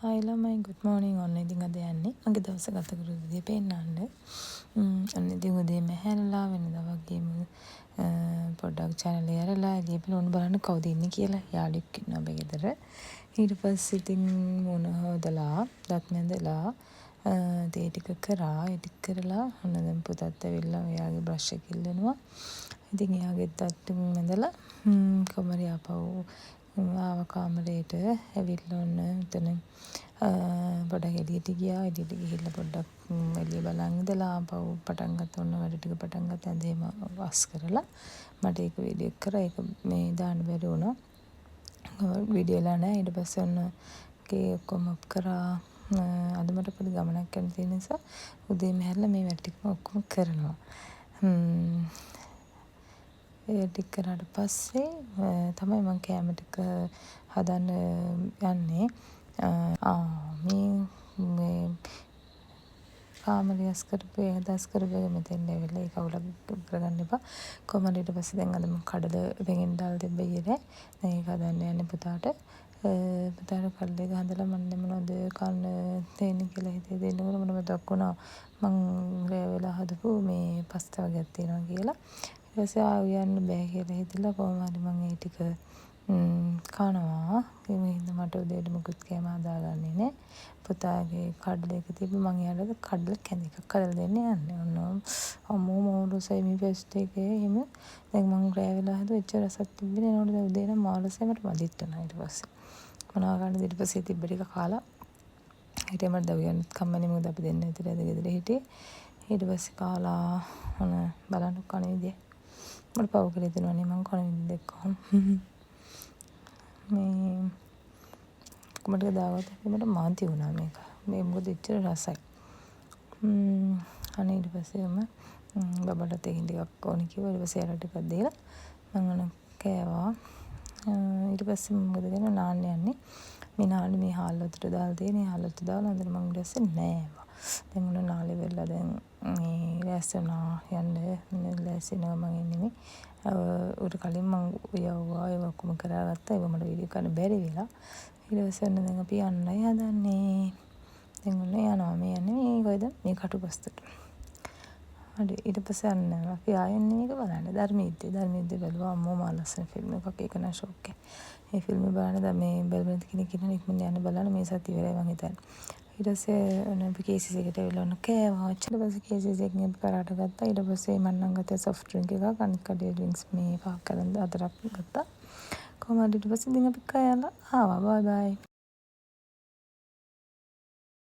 Hi ළමයි good morning ඔන්න ඉතින් අද යන්නේ මගේ දවස ගත කරපු විදිය පෙන්නන්න. ඔන්න ඉතින් උදේම හැරලා වෙනදා වගේම පොඩ්ඩක් channel එක ඇරලා එළිය ඔන්න බලන්න කවුද ඉන්නේ කියලා යාළුවෙක් ඉන්නවා අපේ ගෙදර. ඊට පස්සේ ඉතින් මොන හොදලා දත් මැදලා තේ ටික කරා ඒ ටික කරලා ඔන්න දැන් පුතත් ඇවිල්ලා එයාගේ බ්‍රෂ් එක ඉල්ලනවා. ඉතින් එයාගේ දත් මැදලා කොමරි ආපහු ආව කාමරේට ඇවිල්ලා ඔන්න එතන පොඩක් එළියට ගියා. එළියට ගිහිල්ලා පොඩ්ඩක් එළිය බලන් ඉඳලා ආපහු පටන් ගත්තා. ඔන්න වැඩ ටික පටන් ගත්තා. ඇඳේම වස් කරලා මට ඒක වීඩියෝ එක කරා. ඒක මේ දාන්න බැරි වුණා. වීඩියෝ ලා නැහැ. ඊට පස්සේ ඔන්න ඒ ඔක්කොම කරා. අද මට පොඩි ගමනක් යන්න තියෙන නිසා උදේම හැරලා මේ වැඩ ටික ඔක්කොම කරනවා. ඒ ටික කරාට පස්සේ තමයි මම කෑම ටික හදන්න යන්නේ. මේ කාමරය හදස් කරපු මෙතෙන් ඇවිල්ලා ඒක අවුලක් කරගන්න එපා. කොහමද ඊට පස්සේ දැන් අද මම කඩල වෙගෙන් දාලා තිබ්බ ඊයේ. දැන් ඒක හදන්න යන්නේ පුතාට. පුතාට කඩල එක හදලා මම මොනවද කන්න දෙන්නේ කියලා හිතේ දෙන්නකොට මට මතක් වුණා මං රෑ වෙලා හදපු මේ පස්තා වර්ගයක් තියෙනවා කියලා. ඊට පස්සේ ආවියන්න බෑ කියලා හිතලා කොහොම හරි මම ඒ ටික කනවා. ඒ හින්දා මට උදේට මුකුත් කෑම හදාගන්නේ නෑ. පුතාගේ කඩල එක තිබ්බ මං එයාලට කඩල කැඳ එකක් හදලා දෙන්න යන්නේ. ඔන්න අම්මෝ මෝඩුසයි මේ ෆෙස්ට් එකේ එහෙම දැන් මං රෑ වෙලා හදුවා එච්චර රසක් තිබ්බේ නෑ. නෝඩ දැන් උදේ නම් මාළසේ මට මදිත් වුණා ඊට පස්සේ. මොනවා ගන්නද ඊට පස්සේ තිබ්බ ටික කාලා හිටියේ මට දවයන්ත් කම්මැලි මොකද අපි දෙන්න විතර ඇද ගෙදර හිටියේ. ඊට පස්සේ කාලා ඔන්න බලන්න කන විදිය. මට පව කරේ දෙනවනේ මං කන විදිය දැක්කම. මේ කොමඩ දාගත්තා මට මාන්ති වුණා මේක. මේ මොකද එච්චර රසයි. අනේ ඊට පස්සේ බබලට තේ ටිකක් ඕනේ කිව්වා. ඊට පස්සේ එයාලට ටිකක් දීලා මම අන කෑවා. ඊට පස්සේ මොකද කරන්නේ නාන්න යන්නේ. මේ නාන්නේ මේ හාල් වලට දාලා තියෙන්නේ. හාල් වලට දාලා අnder මම ඊට පස්සේ නෑවා. දැන් උන නාලේ වෙලා දැන් මේ ලෑස්තිනා යන්න ලෑස්තිනවා මම ඉන්නේ මේ. උඩ කලින් මම යවුවා ඒක ඔක්කොම කරාගත්තා. ඒක මට වීඩියෝ කරන්න බැරි වෙලා. ඊට පස්සේ දැන් අපි යන්නයි හදන්නේ. දැන් ඔන්න යනවා මේ යන්නේ මේ කොයිද මේ කටුපස්තට. හරි ඊට පස්සේ යන්න අපි ආයෙන්නේ මේක බලන්න ධර්මයේදී බලුවා අම්මෝ මා ලස්සන ෆිල්ම් එකක් ඒක නා ෂොක් එක. මේ ෆිල්ම් එක බලන්න දැන් මේ බැලුවෙන් කෙනෙක් ඉන්න ඉක්මන යන්න බලන්න මේ සතිය ඉවරයි මං හිතන්නේ. ඊට පස්සේ ඔන්න අපි කේසිස් එකට ඇවිල්ලා ඔන්න කෑවා. ඊට පස්සේ කේසිස් එකෙන් අපි පරාට ගත්තා. ඊට පස්සේ මම නම් ගත්තා සොෆ්ට් ඩ්‍රින්ක් එකක් අනිත් කඩේ ඩ්‍රින්ක්ස් මේ පහක් කරන් 4ක් ගත්තා. කොහමද ඊට පස්සේ ඉතින් අපි කෑලා ආවා. බයි බයි.